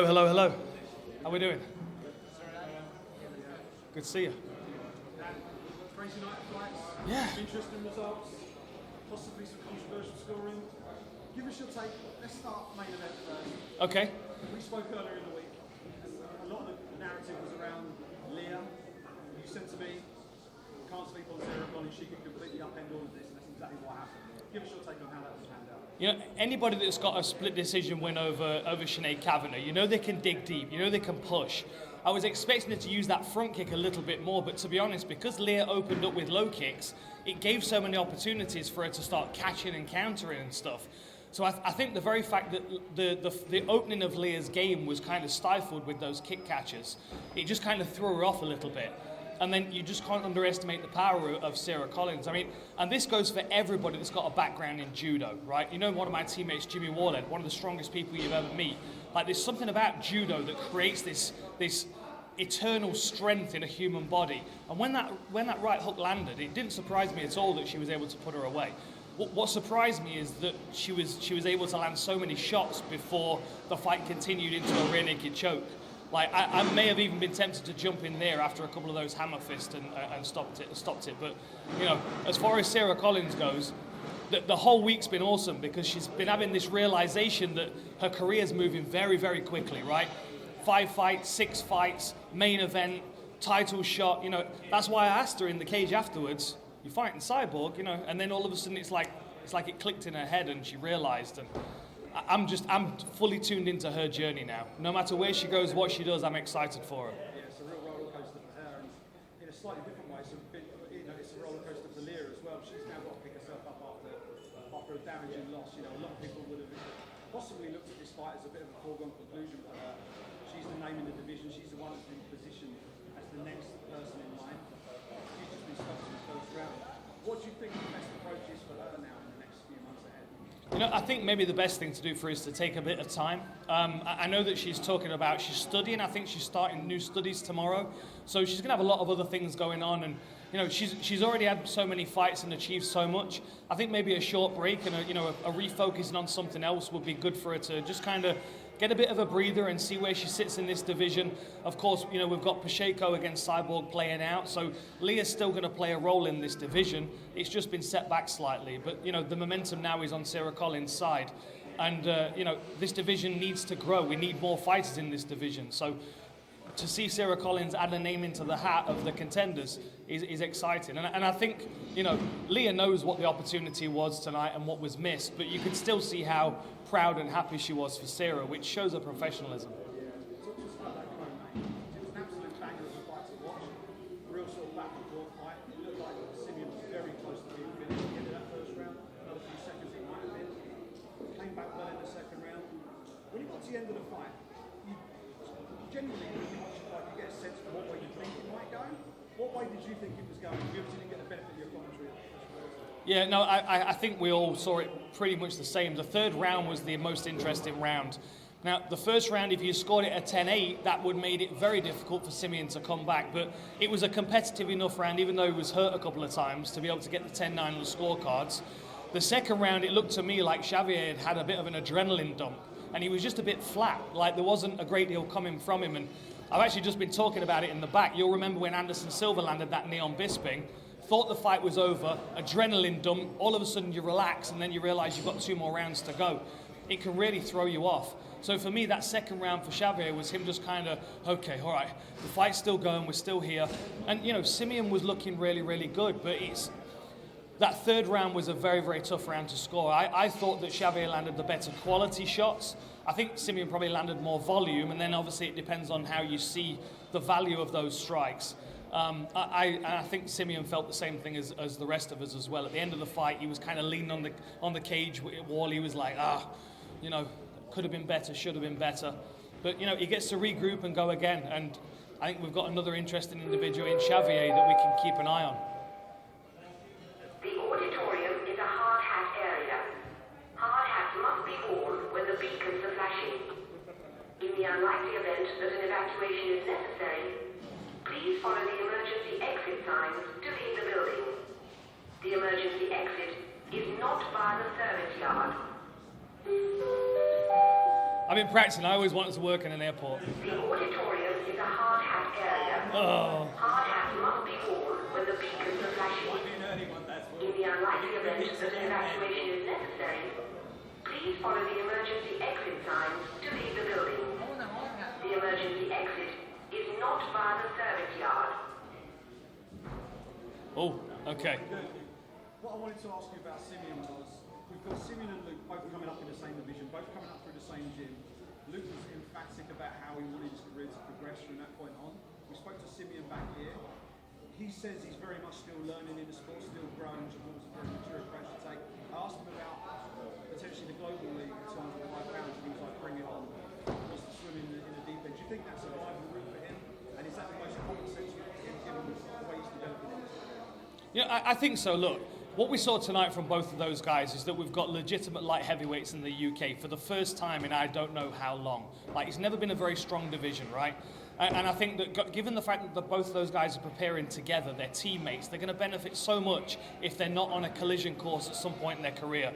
Hello, hello. How we doing? Good to see you. Crazy night of fights. Yeah. Interesting results. Possibly some controversial scoring. Give us your take. Let's start main event first. Okay. We spoke earlier in the week, and a lot of the narrative was around Leah. You said to me, can't sleep on Sarah Collins, she could completely upend all of this, and that's exactly what happened. Give us your take on how that was panned out. You know, anybody that's got a split decision win over Sinead Kavanagh, you know they can dig deep, you know they can push. I was expecting her to use that front kick a little bit more, but to be honest, because Leah opened up with low kicks, it gave so many opportunities for her to start catching and countering and stuff. So I think the very fact that the opening of Leah's game was kind of stifled with those kick catches, it just kind of threw her off a little bit. And then you just can't underestimate the power of Sarah Collins. I mean, and this goes for everybody that's got a background in judo, right? You know, one of my teammates, Jimmy Warled, one of the strongest people you've ever meet. Like, there's something about judo that creates this eternal strength in a human body. And when that right hook landed, it didn't surprise me at all that she was able to put her away. What surprised me is that she was able to land so many shots before the fight continued into a rear naked choke. Like, I may have even been tempted to jump in there after a couple of those hammer fists and stopped it. But, you know, as far as Sarah Collins goes, the whole week's been awesome because she's been having this realization that her career's moving very, very quickly, right? 5 fights, 6 fights, main event, title shot, you know. That's why I asked her in the cage afterwards, "You fighting Cyborg?" You know, and then all of a sudden it's like it clicked in her head and she realized. And I'm fully tuned into her journey now. No matter where she goes, what she does, I'm excited for her. Yeah, it's a real roller coaster for her, and in a slightly different way, it's a roller coaster for Leah as well. She's now got to pick herself up after a damaging loss. You know, a lot of people would have possibly looked at this fight as a bit of a foregone conclusion for her. She's the name in the division. She's the one that's been positioned as the next person in line. She's just been stopped in the first round. What do you think the best approach is for her now in the next few months ahead? You know, I think maybe the best thing to do for her is to take a bit of time. I know that she's talking about, she's studying. I think she's starting new studies tomorrow. So she's going to have a lot of other things going on. And, you know, she's already had so many fights and achieved so much. I think maybe a short break and a refocusing on something else would be good for her to just kind of get a bit of a breather and see where she sits in this division. Of course, you know, we've got Pacheco against Cyborg playing out, so Leah's still going to play a role in this division. It's just been set back slightly, but, you know, the momentum now is on Sarah Collins' side. And, you know, this division needs to grow. We need more fighters in this division. So to see Sarah Collins add a name into the hat of the contenders is exciting. And I think, you know, Leah knows what the opportunity was tonight and what was missed, but you can still see how proud and happy she was for Sarah, which shows her professionalism. Talk to us about that chrome, mate. It was an absolute banger of a fight to watch. A real sort of back and forth fight. It looked like Simeon was very close to being finished at the end of that first round. Another few seconds it might have been. Came back well in the second round. When you got to the end of the fight, you genuinely, when you watch the fight, you get a sense of what way you think it might go. What way did you think it was going? You obviously didn't get the benefit of your commentary. Yeah, no, I think we all saw it pretty much the same. The third round was the most interesting round. Now, the first round, if you scored it at 10-8, that would have made it very difficult for Simeon to come back. But it was a competitive enough round, even though he was hurt a couple of times, to be able to get the 10-9 on the scorecards. The second round, it looked to me like Xavier had a bit of an adrenaline dump, and he was just a bit flat, like there wasn't a great deal coming from him. And I've actually just been talking about it in the back. You'll remember when Anderson Silva landed that knee on Bisping, thought the fight was over, adrenaline dump, all of a sudden you relax and then you realise you've got 2 more rounds to go. It can really throw you off. So for me, that second round for Xavier was him just kind of, okay, all right, the fight's still going, we're still here. And, you know, Simeon was looking really, really good, but that third round was a very, very tough round to score. I thought that Xavier landed the better quality shots. I think Simeon probably landed more volume, and then obviously it depends on how you see the value of those strikes. I think Simeon felt the same thing as the rest of us as well. At the end of the fight, he was kind of leaning on the cage wall. He was like, you know, could have been better, should have been better. But, you know, he gets to regroup and go again. And I think we've got another interesting individual in Xavier that we can keep an eye on. The auditorium is a hard hat area. Hard hats must be worn when the beacons are flashing. In the unlikely event that an evacuation is necessary, please follow the emergency exit signs to leave the building. The emergency exit is not by the service yard. I've been practicing. I always wanted to work in an airport. The auditorium is a hard hat area. Oh. Hard hats must be worn when the beacons are flashing. In the unlikely event that an evacuation is necessary, please follow the emergency exit signs to leave the building. The emergency exit is not via the service yard. Oh, okay. What I wanted to ask you about Simeon was, we've got Simeon and Luke both coming up in the same division, both coming up through the same gym. Luke was emphatic about how he wanted his career to progress from that point on. We spoke to Simeon back here. He says he's very much still learning in the sport, still growing, which of course is a very mature approach to take. I asked him about potentially the global league in terms of 5 pounds, and he was like, bring it on. Wants to swim in the deep end. Do you think that's a viable route for him? And is that the most common sense for him, given the way he's developing in this career? Yeah, I think so. Look, what we saw tonight from both of those guys is that we've got legitimate light heavyweights in the UK for the first time in I don't know how long. Like, it's never been a very strong division, right? And I think that given the fact that both of those guys are preparing together, they're teammates, they're going to benefit so much if they're not on a collision course at some point in their career.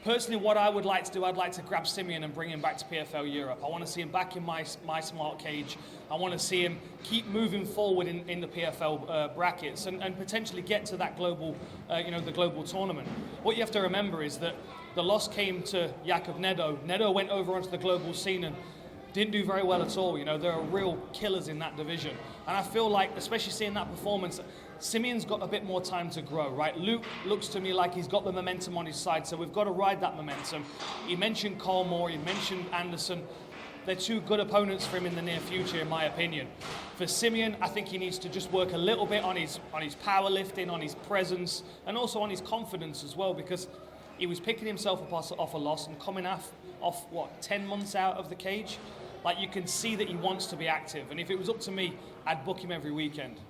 Personally, what I would like to do, I'd like to grab Simeon and bring him back to PFL Europe. I want to see him back in my smart cage. I want to see him keep moving forward in the PFL brackets and potentially get to that global, the global tournament. What you have to remember is that the loss came to Jakub Nedo. Nedo went over onto the global scene and didn't do very well at all. You know, there are real killers in that division. And I feel like, especially seeing that performance, Simeon's got a bit more time to grow, right? Luke looks to me like he's got the momentum on his side, so we've got to ride that momentum. He mentioned Colmore, he mentioned Anderson. They're two good opponents for him in the near future, in my opinion. For Simeon, I think he needs to just work a little bit on his powerlifting, on his presence, and also on his confidence as well, because he was picking himself up off a loss and coming off 10 months out of the cage. Like, you can see that he wants to be active, and if it was up to me, I'd book him every weekend.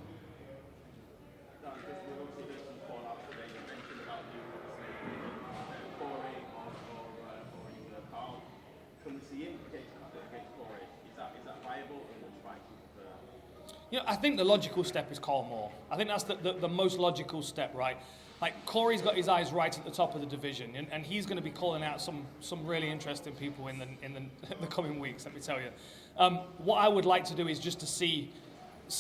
You know, I think the logical step is Colmore. I think that's the most logical step, right? Like, Corey's got his eyes right at the top of the division, and he's going to be calling out some really interesting people in the coming weeks, let me tell you. What I would like to do is just to see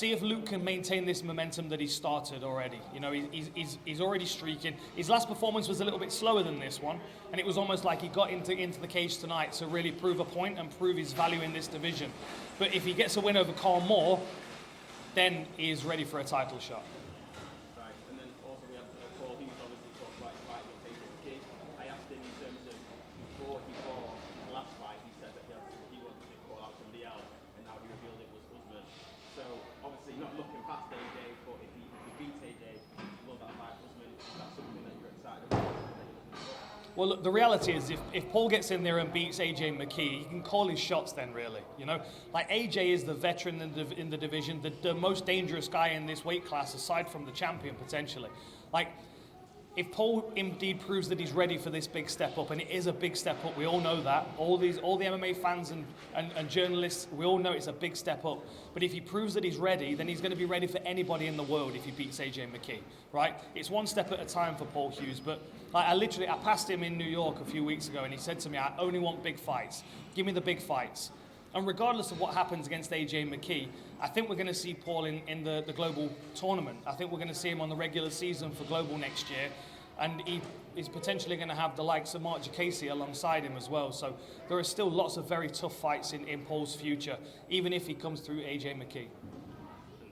if Luke can maintain this momentum that he started already. You know, he's already streaking. His last performance was a little bit slower than this one, and it was almost like he got into the cage tonight to really prove a point and prove his value in this division. But if he gets a win over Colmore, then he is ready for a title shot. Right, and then also we have Paul, who's obviously talked about his fight with Taylor Kid. I asked him in terms of before the last fight, he said that he wanted to call out somebody else, and now he revealed it was Usman. So obviously not looking past AJ, but if he beats AJ, will that fight Usman? Is that something that you're excited about? Well, look, the reality is if Paul gets in there and beats AJ McKee, he can call his shots then, really. You know, like, AJ is the veteran in the division, the most dangerous guy in this weight class, aside from the champion, potentially. Like, if Paul indeed proves that he's ready for this big step up, and it is a big step up, we all know that. All the MMA fans and journalists, we all know it's a big step up. But if he proves that he's ready, then he's going to be ready for anybody in the world if he beats AJ McKee, right? It's one step at a time for Paul Hughes. But like, I passed him in New York a few weeks ago, and he said to me, I only want big fights. Give me the big fights. And regardless of what happens against AJ McKee, I think we're going to see Paul in the global tournament. I think we're going to see him on the regular season for global next year. And he is potentially going to have the likes of Mark Jacasey alongside him as well. So there are still lots of very tough fights in Paul's future, even if he comes through AJ McKee.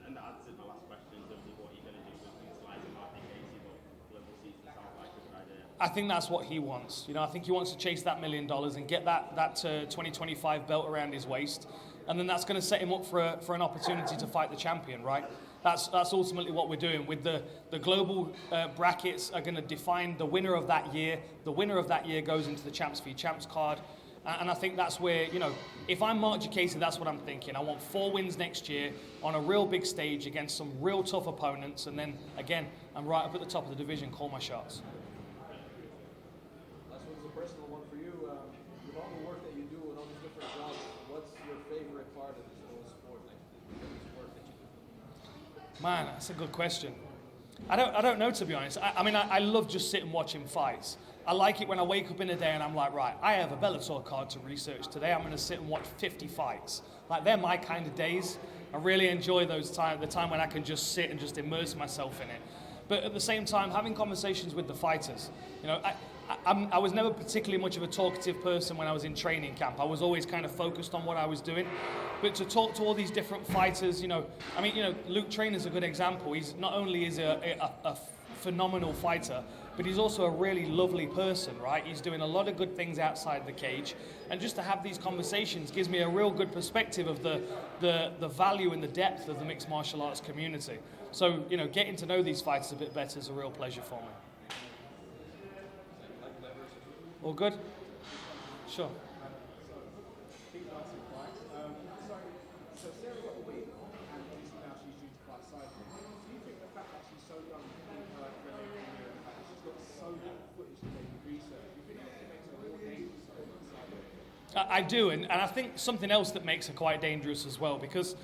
And that answered my last question in terms of what you're going to do with utilising Mark Jacasey, but global season sounds like a good idea. I think that's what he wants. You know, I think he wants to chase that $1 million and get that 2025 belt around his waist. And then that's going to set him up for an opportunity to fight the champion, right? That's ultimately what we're doing. With the global brackets are going to define the winner of that year. The winner of that year goes into the Champs v Champs card. And I think that's where, you know, if I'm Mark Jacasey, that's what I'm thinking. I want 4 wins next year on a real big stage against some real tough opponents. And then, again, I'm right up at the top of the division, call my shots. Last one's a personal one for you. With all the work that you do and all these different jobs, what's your favorite part of this whole sport? Like, the sport that you do? Man, that's a good question. I don't know, to be honest. I mean, I love just sitting watching fights. I like it when I wake up in a day and I'm like, right, I have a Bellator card to research today. I'm going to sit and watch 50 fights. Like, they're my kind of days. I really enjoy the time when I can just sit and just immerse myself in it. But at the same time, having conversations with the fighters. You know, I was never particularly much of a talkative person when I was in training camp. I was always kind of focused on what I was doing. But to talk to all these different fighters, you know, I mean, you know, Luke Trainer's a good example. He's not only is a phenomenal fighter, but he's also a really lovely person, right? He's doing a lot of good things outside the cage. And just to have these conversations gives me a real good perspective of the value and the depth of the mixed martial arts community. So, you know, getting to know these fighters a bit better is a real pleasure for me. All good? Sure. So Sarah got a win, and obviously now she's due to fight Cyborg. Do you think the fact that she's so young in her career and the fact that she's got so little footage to make research, do you think that makes her more dangerous over Cyborg? I do, and I think something else that makes her quite dangerous as well, because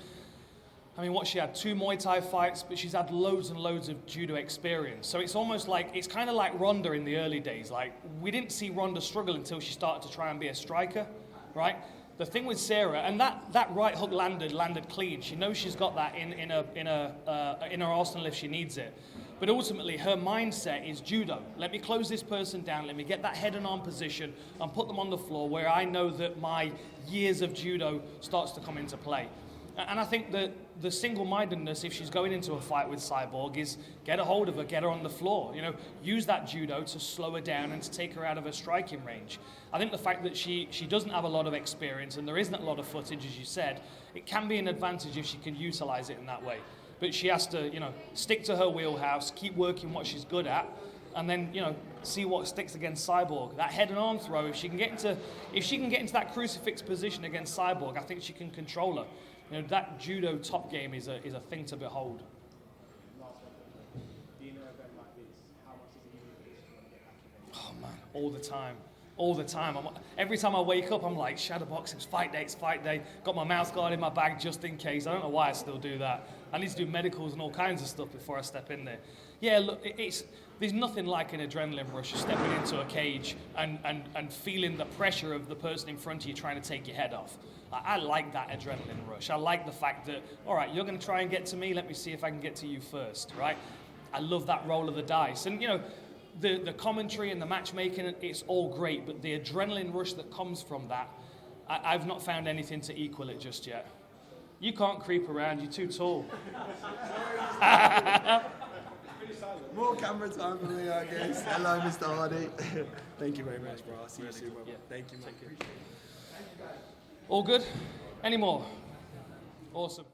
I mean, she had 2 Muay Thai fights, but she's had loads and loads of Judo experience. So it's almost like, it's kind of like Ronda in the early days. Like, we didn't see Ronda struggle until she started to try and be a striker, right? The thing with Sarah, and that right hook landed clean. She knows she's got that in her arsenal if she needs it. But ultimately, her mindset is Judo. Let me close this person down. Let me get that head and arm position and put them on the floor where I know that my years of Judo starts to come into play. And I think that the single-mindedness, if she's going into a fight with Cyborg, is get a hold of her, get her on the floor. You know, use that Judo to slow her down and to take her out of her striking range. I think the fact that she doesn't have a lot of experience and there isn't a lot of footage, as you said, it can be an advantage if she can utilize it in that way. But she has to, you know, stick to her wheelhouse, keep working what she's good at, and then, you know, see what sticks against Cyborg. That head and arm throw, if she can get into that crucifix position against Cyborg, I think she can control her. You know, that Judo top game is a thing to behold. Oh man, all the time. All the time. Every time I wake up, I'm like, shadowboxing, it's fight day. Got my mouth guard in my bag just in case. I don't know why I still do that. I need to do medicals and all kinds of stuff before I step in there. Yeah, look, there's nothing like an adrenaline rush of stepping into a cage and feeling the pressure of the person in front of you trying to take your head off. I like that adrenaline rush. I like the fact that, all right, you're going to try and get to me. Let me see if I can get to you first, right? I love that roll of the dice. And, you know, the commentary and the matchmaking, it's all great, but the adrenaline rush that comes from that, I've not found anything to equal it just yet. You can't creep around. You're too tall. More camera time for me, I guess. Hello, Mr. Hardy. Thank you very much, bro. I'll see you soon, brother. Yeah. Thank you, man. All good? Any more? Awesome.